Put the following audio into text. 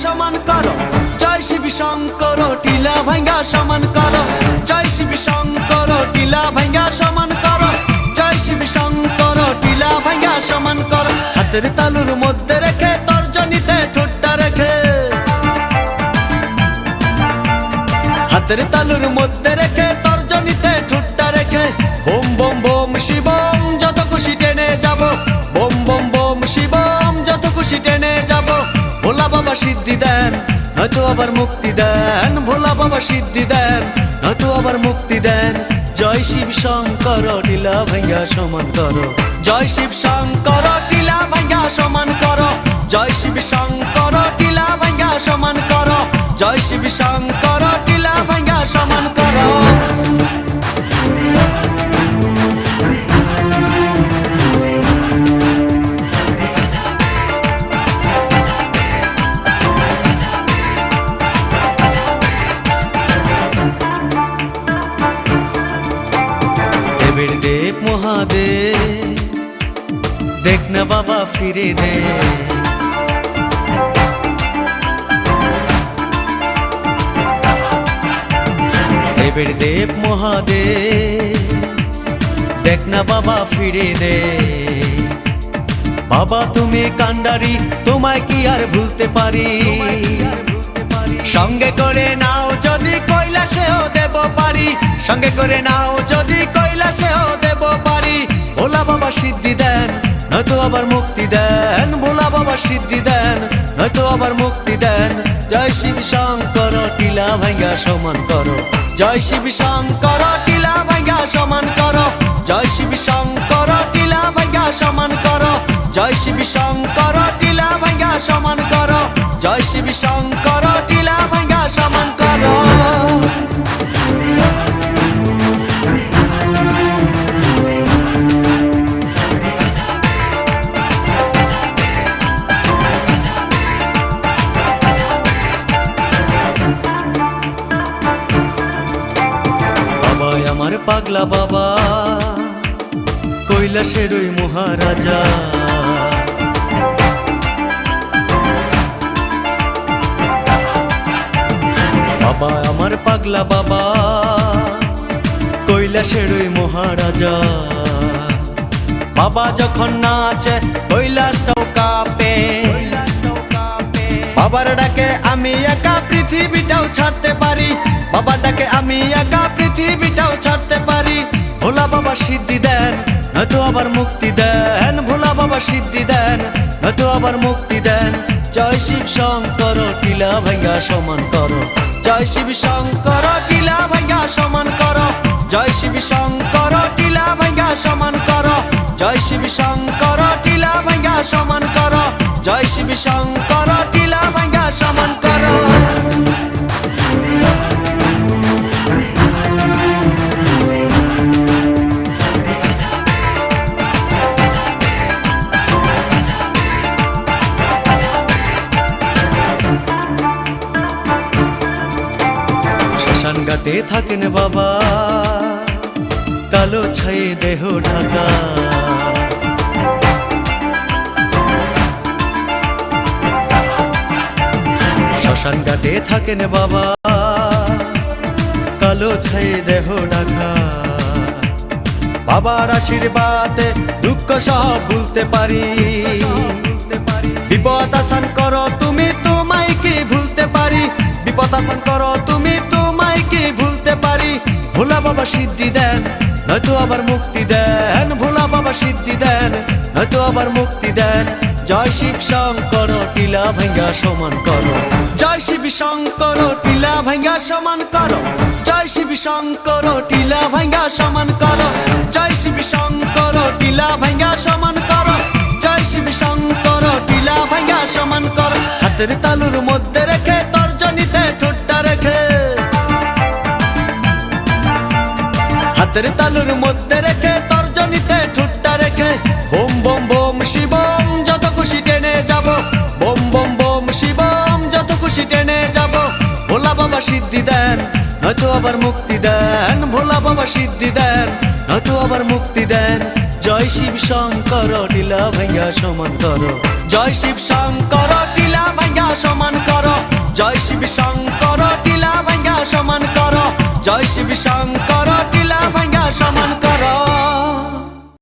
সমান করো, জয় শিব শঙ্কর টিলা ভাঙ্গা সমান করো, জয় শিব শঙ্কর টিলা ভাঙ্গা সমান করো, জয় শিব শঙ্কর টিলা ভাঙ্গা সমান করো। হাতের তালুর মধ্যে রেখে তর্জনীতে ঠোঁটটা রেখে, হাতের তালুর মধ্যে রেখে তর্জনীতে ঠোঁটটা রেখে, বোম বোম বোম শিবম যত খুশি টেনে যাব, বোম বোম বোম শিবম যত খুশি টেনে যাব। ভোলা বাবা সিদ্ধি দেন নয়তো আবার মুক্তি দেন, ভোলা বাবা সিদ্ধি দেন নয়তো আবার মুক্তি দেন। জয় শিব শঙ্কর টিলা ভাঙ্গা সমান করো, জয় শিব শঙ্কর টিলা ভাঙ্গা সমান করো, জয় শিব শঙ্কর টিলা ভাঙ্গা সমান করো, জয় শিব শঙ্কর টিলা ভাঙ্গা সমান করো। দেব মহাদেব দেখ না বাবা ফিরে দে, দেবের দেব মহাদেব দেখ না বাবা ফিরে দে। বাবা তুমি কান্ডারি তোমায় কি আর ভুলতে পারি, সঙ্গে করে নাও যদি কৈলাসেও দেব পারি, সঙ্গে করে নাও যদি কৈলাসেও দেব পারি। ভোলা বাবা সিদ্ধি দেন নয়তো আবার মুক্তি দেন, ভোলা বাবা সিদ্ধি দেন নয়তো আবার মুক্তি দেন। জয় শিব শঙ্কর টিলা ভাঙ্গা সমান করো, জয় শিব শঙ্কর টিলা ভাঙ্গা সমান করো, জয় শিব শঙ্কর টিলা ভাঙ্গা সমান করো, জয় শিব শঙ্কর টিলা ভাঙ্গা সমান করো, জয় শিব শঙ্কর টিলা ভাঙ্গা সমান করো। বাবা আমার পাগলা বাবা কৈলাসের ওই মহারাজা, বাবা আমার পাগলা বাবা কৈলাসের ওই মহারাজা। বাবা যখন নাচে কৈলাসটাও কাঁপে, বাবার ডাকে আমি একা পৃথিবীটাও ছাড়তে পারি, বাবার ডাকে আমি একা পৃথিবীটাও ছাড়তে পারি। ভোলা বাবা সিদ্ধি দেন নয়তো আবার মুক্তি দেন, ভোলা বাবা সিদ্ধি দেন নয়তো আবার মুক্তি দেন। জয় শিব শঙ্কর টিলা ভাঙ্গা সমান করো, জয় শিব শঙ্কর টিলা ভাঙ্গা সমান করো, জয় শিব শঙ্কর টিলা ভাঙ্গা সমান করো, জয় শিব শঙ্কর টিলা ভাঙ্গা সমান করো, জয় শিব শঙ্কর টিলা ভাঙ্গা সমান করো। শ্মশান ঘাটে থাকেন বাবা কালো ছায়ে দেহ ঢাকা, শ্মশান ঘাটে থাকেন বাবা কালো ছায়ে দেহ ঢাকা। বাবার আশীর্বাদে দুঃখ সব ভুলতে পারি, বিপদ আসান করো তুমি তোমায় কি ভুলতে পারি, বিপদ আসান করো তুমি তোমায় কি ভুলতে পারি। ভোলা বাবা সিদ্ধি দেন নয়তো আবার মুক্তি দেন, ভোলা বাবা সিদ্ধি দেন নয়তো আবার মুক্তি দেন। জয় শিব শঙ্কর টিলা ভাঙ্গা সমান করো, জয় শিব শঙ্কর টিলা ভাঙ্গা সমান করো, জয় শিব শঙ্কর টিলা ভাঙ্গা সমান করো, জয় শিব শঙ্কর টিলা ভাঙ্গা সমান করো, জয় শিব শঙ্কর টিলা ভাঙ্গা সমান করো। হাতের তালুর মধ্যে রেখে তর্জনীতে ঠোঁটটা রেখে, হাতের তালুর মধ্যে রেখে তর্জনীতে ঠোঁটটা রেখে, বোম বোম বোম শিবম যত খুশি টেনে যাব, বোম বোম বোম শিবম যত খুশি টেনে যাব। ভোলা বাবা সিদ্ধি দেন নয়তো আবার মুক্তি দেন, ভোলা বাবা সিদ্ধি দেন নয়তো আবার মুক্তি দেন। জয় শিব শঙ্কর টিলা ভাঙ্গা সমান কর জয় শিব শঙ্কর টিলা ভাঙ্গা সমান কর জয় শিব শঙ্কর টিলা ভাঙ্গা সমান কর জয় শিব শঙ্কর টিলা ভাঙ্গা সমান